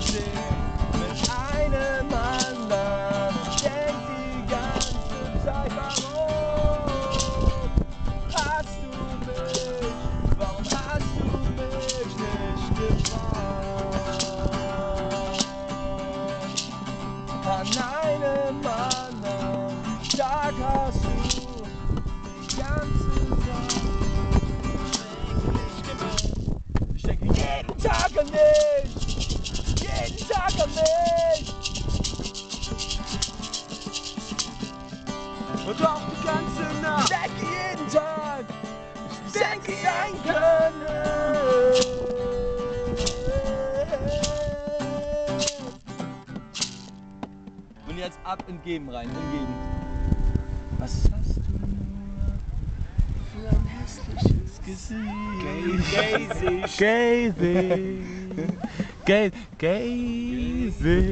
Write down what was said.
stehen mit einem anderen. Ich denk die ganze Zeit, warum hast du mich? Warum hast du mich nicht gefragt? An einem anderen Tag hast du die ganze Zeit. Ich denke jeden Tag an dich, jeden Tag an mich. Und auch die ganze Nacht. Ich denke jeden Tag, ich denke sein können. Und jetzt ab in Geben rein, in Geben. Was hast du nur für ein hässliches Gesicht? Gazing.